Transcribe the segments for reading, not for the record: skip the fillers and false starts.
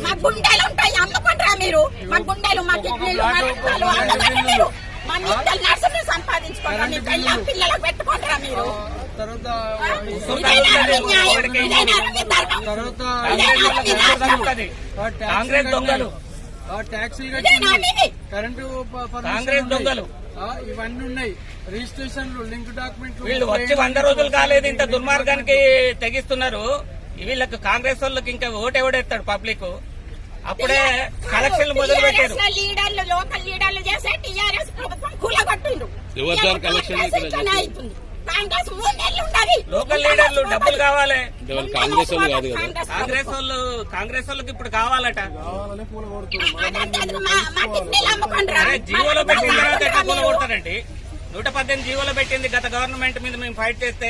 మా గుండెలు ఉంటాయి, అమ్ముకుంటారా మీరు? మా గుండెలు, మా కిడ్నీలు, మా రక్తాలు అమ్ముకుంటారా మీరు? మా నిత్యాలు నర్సులు సంపాదించుకుంటారా? మీ పిల్లలకు పెట్టుకుంటారా మీరు? కాంగ్రెస్ దొంగలు, కాంగ్రెస్ దొంగలు ఇవన్నీ ఉన్నాయి. రిజిస్ట్రేషన్లు, లింక్ డాక్యుమెంట్లు. వీళ్ళు వచ్చి 100 రోజులు కాలేదు, ఇంత దుర్మార్గానికి తెగిస్తున్నారు. వీళ్ళకి కాంగ్రెస్ వాళ్ళకి ఇంకా ఓటు ఎవడెత్తాడు పబ్లిక్? అప్పుడే కలెక్షన్లు మొదలు పెట్టారు. లీడర్లు, లోకల్ లీడర్లు చేసే టీఆర్ఎస్ ప్రభుత్వం కూలగొట్టిండ్రు. కాంగ్రెస్ 3 నెలలు ఉండాలి. లోకల్ లీడర్లు డబ్బులు కావాలి. కాంగ్రెస్ వాళ్ళు కాదు కదా, కాంగ్రెస్ వాళ్ళకి ఇప్పుడు కావాలట. అరే జీవోలో పెట్టిన తర్వాత ఎట్లా కూలగొడతారండి? 118 జీవోలో పెట్టింది గత గవర్నమెంట్ మీద మేము ఫైట్ చేస్తే.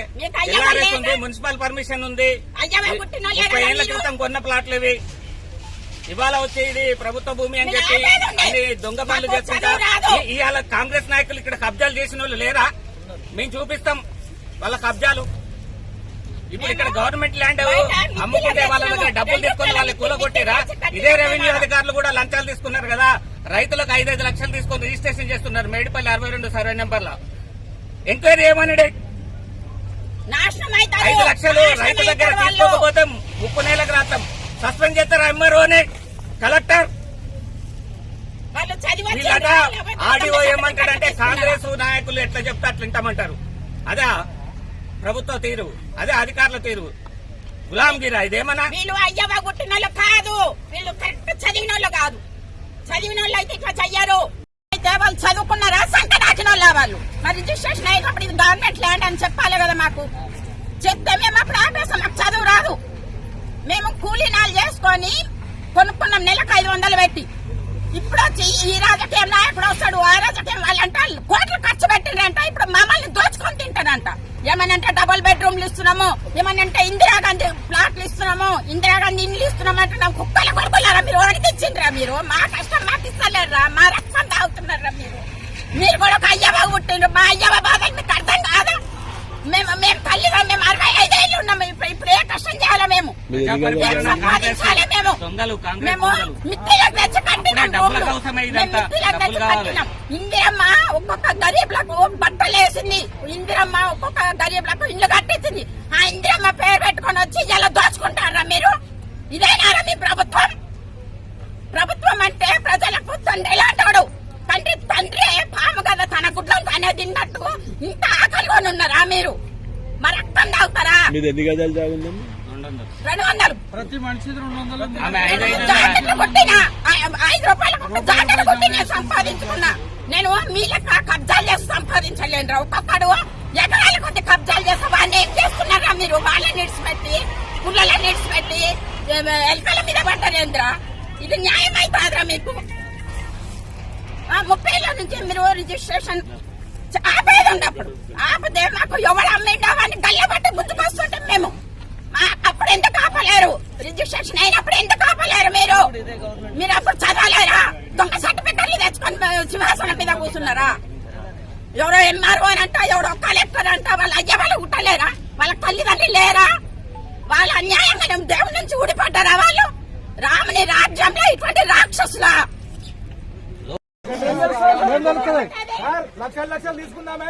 ఎల్ఆర్ఎస్ ఉంది, మున్సిపల్ పర్మిషన్ ఉంది, 30 ఏళ్ల క్రితం కొన్న ప్లాట్లు ఇవి. ఇవాళ వచ్చి ఇది ప్రభుత్వ భూమి అని చెప్పి అన్ని దొంగ పనులు చేస్తుంటా. ఇవాళ కాంగ్రెస్ నాయకులు ఇక్కడ కబ్జాలు చేసిన వాళ్ళు లేరా? మేము చూపిస్తాం వాళ్ళ కబ్జాలు. ఇప్పుడు ఇక్కడ గవర్నమెంట్ ల్యాండ్ అమ్ముకుంటే వాళ్ళ దగ్గర డబ్బులు తీసుకుని వాళ్ళకి కూలగొట్టిరా? ఇదే రెవెన్యూ అధికారులు కూడా లంచాలు తీసుకున్నారు కదా. రైతులకు 5-5 లక్షలు తీసుకుని రిజిస్ట్రేషన్ చేస్తున్నారు మేడిపల్లి 62 సర్వే నెంబర్లో. ఎంక్వైరీ ఏమన్నాడు? 5 లక్షలు రైతు దగ్గర తీసుకోకపోతే 30 నెలలకు రాస్తాం, సస్పెండ్ చేస్తారు ఎంఆర్ఓని, కలెక్టర్. వీళ్ళట ఆర్డీఓ ఏమంటాడంటే కాంగ్రెస్ నాయకులు ఎట్లా చెప్తే అట్లా వింటామంటారు. అదే ప్రభుత్వ తీరు, అదే అధికారుల తీరు. గులాంగిరా ఇదేమన్నా? వీళ్ళు అయ్యవ గుట్టిన వాళ్ళు కాదు, వీళ్ళు కరెక్ట్ చదివిన వాళ్ళు కాదు. చదివిన వాళ్ళు అయితే ఇట్లా చెయ్యరు. అయితే వాళ్ళు చదువుకున్నారా? సంట దాచిన వాళ్ళు వాళ్ళు. మరి రిజిస్ట్రేషన్ అయినప్పుడు ఇది గవర్నమెంట్ ల్యాండ్ అని చెప్పాలి కదా మాకు. చెప్తే మేము అప్పుడు ఆపేస్తాం. మాకు చదువు రాదు. మేము కూలీనాలు చేసుకొని కొనుక్కున్నాం నెలకు 500 పెట్టి. ఇప్పుడు వచ్చి ఈ రాజకీయం నాయకుడు వస్తాడు, ఆ రాజకీయం వాళ్ళంట కోట్లు ఖర్చు పెట్టిండ్రంట. ఇప్పుడు మమ్మల్ని దోచుకొని తింటాడంట. ఏమనంటే డబుల్ బెడ్రూమ్లు ఇస్తున్నాము, ఏమనంటే ఇందిరాగాంధీ ప్లాట్లు ఇస్తున్నాము, ఇందిరాగాంధీ ఇండ్లు ఇస్తున్నాము అంటున్నాం. కుక్కల కొడుకులారా మీరు? వాడికి ఇచ్చిండ్రా మీరు? మా కష్టం మాకు ఇస్తలేరా? మా రక్తం తాగుతున్నారా మీరు? మీరు కూడా ఒక అయ్యవ పుట్టిండ్రు. మా అయ్యవ బాధ మీకు అర్థం కాదా? మేము తల్లిగా మేము 65 ఏళ్ళు ఉన్నాము. ఇప్పుడు ఏ కష్టం చేయాలా? మేము సంపాదించాలి. మేము మిత్రులకు తెచ్చి కట్టినాం. ఇందిరమ్మ ఒక్కొక్క గరీబ్లకు బట్టలు వేసింది. ఇందిరమ్మ ఒక్కొక్క గరీబ్లకు ఇల్లు కట్టించింది. ఆ ఇందిరమ్మ పేరు పెట్టుకొని వచ్చి ఇలా దోచుకుంటారా మీరు? ఇదేనారా మీ ప్రభుత్వం? ప్రభుత్వం అంటే ప్రజలకు తండ్రి లాంటాడు. తండ్రి పాము కదా, తన గుడ్లను తానే తిన్నట్టు ఇంత ఆకలికొని ఉన్నారా మీరు? మరి రక్తం తాగుతారా? 200 ప్రతి మనిషి 200 జాకెట్లు కొట్టినా, 5 రూపాయలకు జాకెట్ కొట్టి నేను సంపాదించుకున్నా. నేను మీ లెక్క కబ్జాలు చేసి సంపాదించలేను రా. ఒక్కొక్కడు ఎకరాల కొద్ది కబ్జాలు చేస్తే వాళ్ళు ఏం చేస్తున్నారా మీరు? వాళ్ళని నిడిచిపెట్టి, పుల్లలను నిడిచిపెట్టి ఎలకల మీద పడ్డారేంద్రా? ఇది న్యాయం అవుతుందిరా మీకు? 30 ఏళ్ళ నుంచి మీరు రిజిస్ట్రేషన్ ఆపేది ఉన్నప్పుడు ఆపితే మాకు ఎవరు అమ్మిండో వాడిని గల్లబట్టి గుర్తుకొస్తుంటాం మేము. అప్పుడు ఎందుకు ఆపలేరు? రిజిస్ట్రేషన్ అయినప్పుడు ఎందుకు ఆపలేరు మీరు? మీరు అప్పుడు చదవలేరా? దొంగ సర్టిఫికెట్లు తెచ్చుకొని సింహాసనం మీద కూర్చున్నారా? ఎవరో ఎంఆర్ఓ అంట, ఎవరో కలెక్టర్ అంట. వాళ్ళ అయ్య వాళ్ళు కుట్టలేరా? వాళ్ళ తల్లిదండ్రులు లేరా? వాళ్ళ అన్యాయంగా దేవుడి నుంచి ఊడిపడ్డారా వాళ్ళు? రాముని రాజ్యంలో ఇటువంటి రాక్షసులా? లక్షలు తీసుకుందామే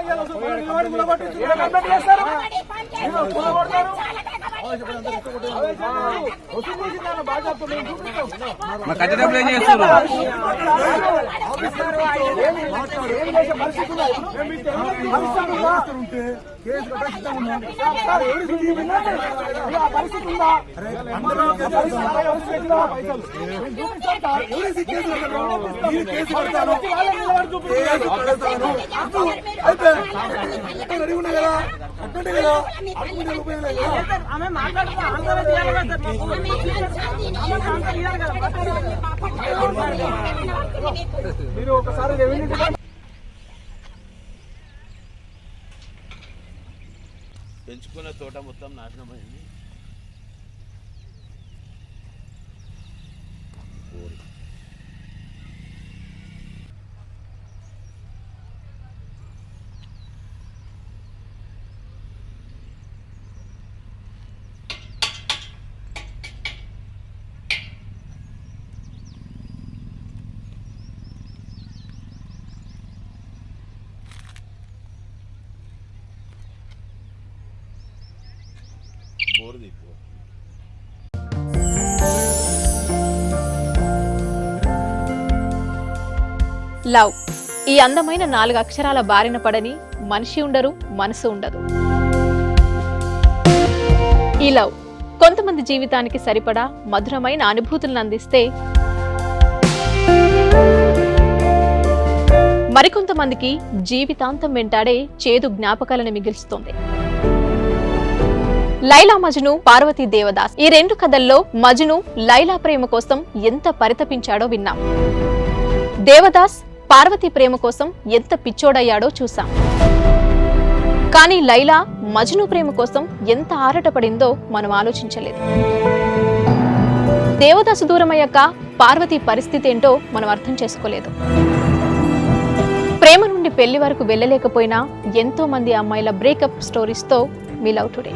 కట్టడప్పుడు ఏం చేస్తున్నారు? మీరు ఒకసారి పెంచుకున్న తోట మొత్తం నాశనమైంది. ఓడిది ఇప్పుడు. లవ్ ఈ అందమైన 4 అక్షరాల బారిన పడని మనిషి ఉండరు, మనసు ఉండదు. ఈ లవ్ కొంతమంది జీవితానికి సరిపడా మధురమైన అనుభూతులను అందిస్తే, మరికొంతమందికి జీవితాంతం వెంటాడే చేదు జ్ఞాపకాలను మిగిల్చుతోంది. లైలా మజ్ను, పార్వతీ దేవదాస్ ఈ 2 కథల్లో మజ్ను లైలా ప్రేమ కోసం ఎంత పరితపించాడో విన్నాం. దేవదాస్ పార్వతీ ప్రేమ కోసం ఎంత పిచ్చోడయ్యాడో చూసాం. కానీ లైలా మజ్ను ప్రేమ కోసం ఎంత ఆరాటపడిందో మనం ఆలోచించలేదు. దేవదాసు దూరమయ్యాక పార్వతీ పరిస్థితి ఏంటో మనం అర్థం చేసుకోలేదు. ప్రేమ నుండి పెళ్లి వరకు వెళ్ళలేకపోయినా ఎంతో మంది అమ్మాయిల బ్రేకప్ స్టోరీస్తో మీ లవ్ టుడే.